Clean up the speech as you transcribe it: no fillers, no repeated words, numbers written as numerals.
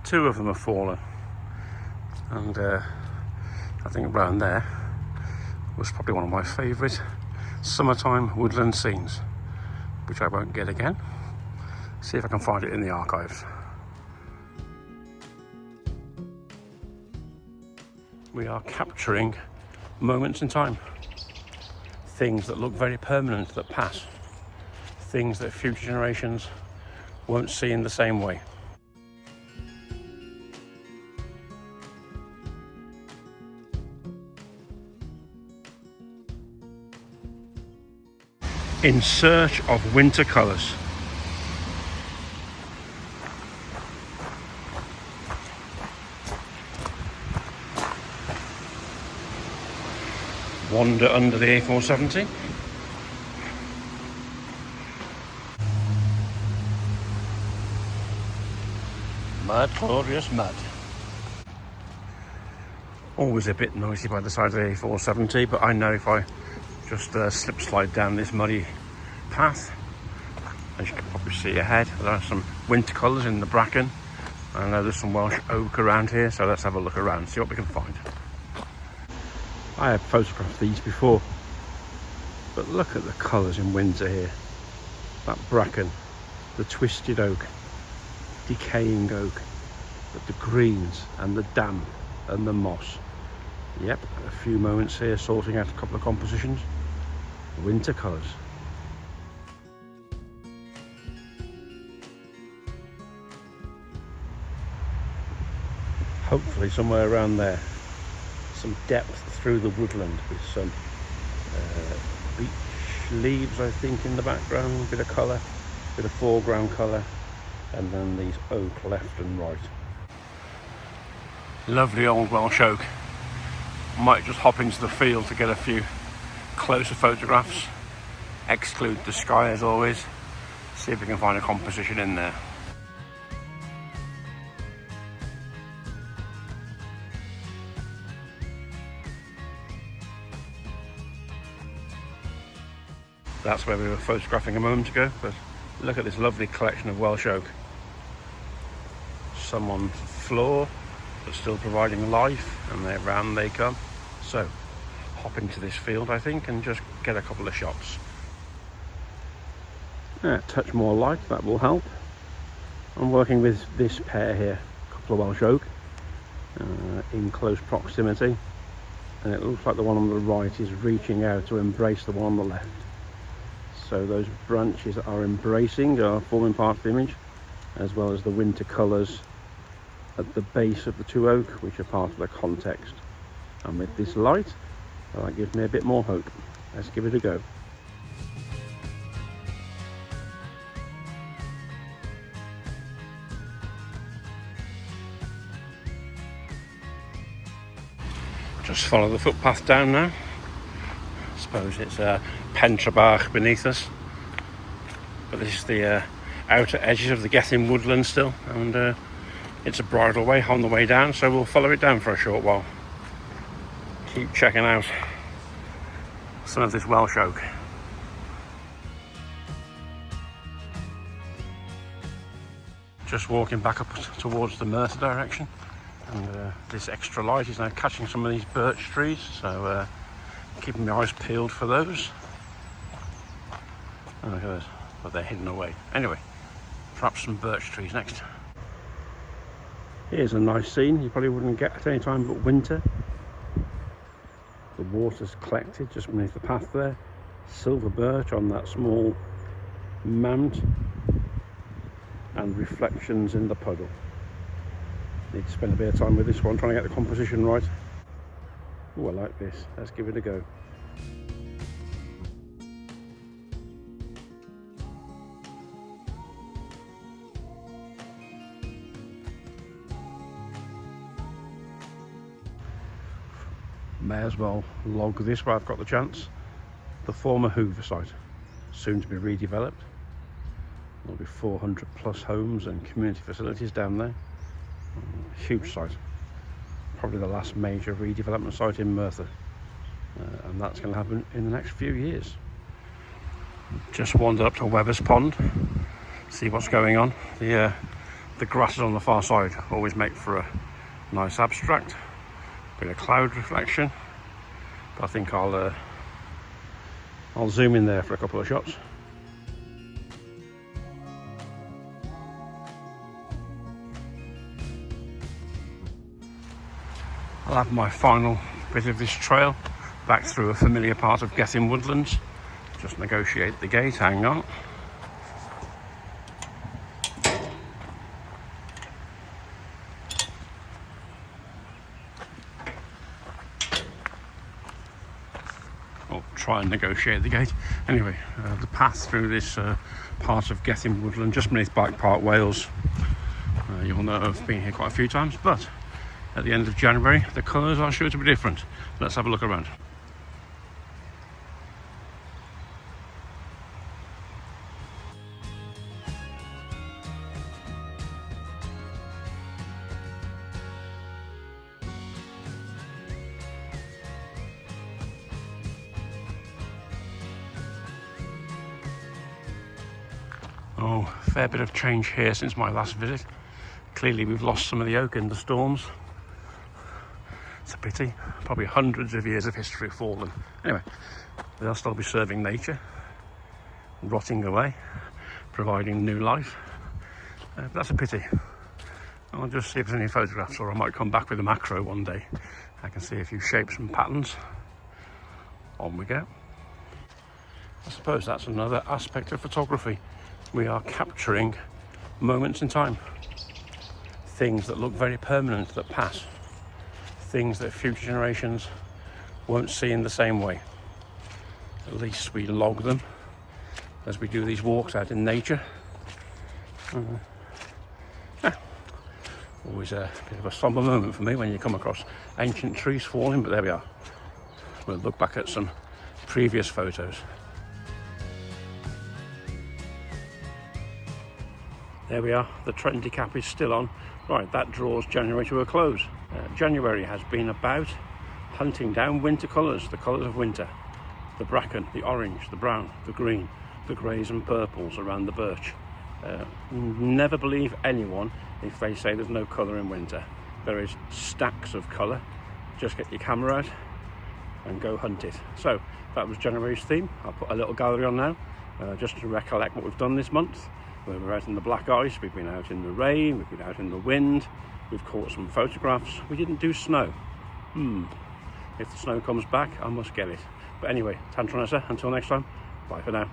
Two of them have fallen, and I think around there was probably one of my favourite summertime woodland scenes, which I won't get again. See if I can find it in the archives. We are capturing moments in time, things that look very permanent that pass, things that future generations won't see in the same way. In search of winter colours. Wander under the A470. Mud, glorious mud. Always a bit noisy by the side of the A470, but I know if I just slip slide down this muddy path, as you can probably see ahead, there are some winter colours in the bracken. I know there's some Welsh oak around here, so let's have a look around, see what we can find. I have photographed these before, but look at the colours in winter here. That bracken, the twisted oak, decaying oak, but the greens and the damp and the moss. Yep, a few moments here sorting out a couple of compositions. Winter colours. Hopefully somewhere around there, some depth through the woodland with some beech leaves, I think, in the background, a bit of colour, a bit of foreground colour, and then these oak left and right. Lovely old Welsh oak. Might just hop into the field to get a few closer photographs. Exclude the sky as always. See if we can find a composition in there. That's where we were photographing a moment ago, but look at this lovely collection of Welsh oak. Some on floor, but still providing life, and round they come. So, hop into this field, I think, and just get a couple of shots. Yeah, touch more light, that will help. I'm working with this pair here, a couple of Welsh oak, in close proximity, and it looks like the one on the right is reaching out to embrace the one on the left. So those branches are embracing, are forming part of the image, as well as the winter colours at the base of the two oak, which are part of the context. And with this light, that gives me a bit more hope. Let's give it a go. Just follow the footpath down now. I suppose it's Pentre Bach beneath us, but this is the outer edges of the Gethin woodland still, and it's a bridle way on the way down, so we'll follow it down for a short while. Keep checking out some of this Welsh oak. Just walking back up towards the Merthyr direction, and this extra light is now catching some of these birch trees, so keeping my eyes peeled for those. Oh, look at those, but they're hidden away. Anyway, perhaps some birch trees next. Here's a nice scene you probably wouldn't get at any time but winter. The water's collected just beneath the path there. Silver birch on that small mound, and reflections in the puddle. Need to spend a bit of time with this one, trying to get the composition right. Oh, I like this. Let's give it a go. May as well log this while I've got the chance. The former Hoover site, soon to be redeveloped. There'll be 400 plus homes and community facilities down there. Huge site. Probably the last major redevelopment site in Merthyr, and that's going to happen in the next few years. Just wandered up to Webbers Pond, see what's going on. The The grasses on the far side always make for a nice abstract, bit of cloud reflection. But I think I'll zoom in there for a couple of shots. I'll have my final bit of this trail back through a familiar part of Gethin Woodlands. Just negotiate the gate, hang on. Or try and negotiate the gate. Anyway, the path through this part of Gethin Woodland, just beneath Bike Park, Wales. You'll know I've been here quite a few times, but at the end of January, the colours are sure to be different. Let's have a look around. Oh, fair bit of change here since my last visit. Clearly we've lost some of the oak in the storms. It's a pity. Probably hundreds of years of history have fallen. Anyway, they'll still be serving nature, rotting away, providing new life. But that's a pity. I'll just see if there's any photographs, or I might come back with a macro one day. I can see a few shapes and patterns. On we go. I suppose that's another aspect of photography. We are capturing moments in time. Things that look very permanent, that pass. Things that future generations won't see in the same way. At least we log them as we do these walks out in nature. Always a bit of a somber moment for me when you come across ancient trees falling, but there we are. We'll look back at some previous photos. There we are, the trendy cap is still on. Right, that draws January to a close. January has been about hunting down winter colours, the colours of winter. The bracken, the orange, the brown, the green, the greys and purples around the birch. Never believe anyone if they say there's no colour in winter. There is stacks of colour. Just get your camera out and go hunt it. So that was January's theme. I'll put a little gallery on now, just to recollect what we've done this month. We were out in the black ice, we've been out in the rain, we've been out in the wind, we've caught some photographs. We didn't do snow. If the snow comes back, I must get it. But anyway, Tantronessa, until next time, bye for now.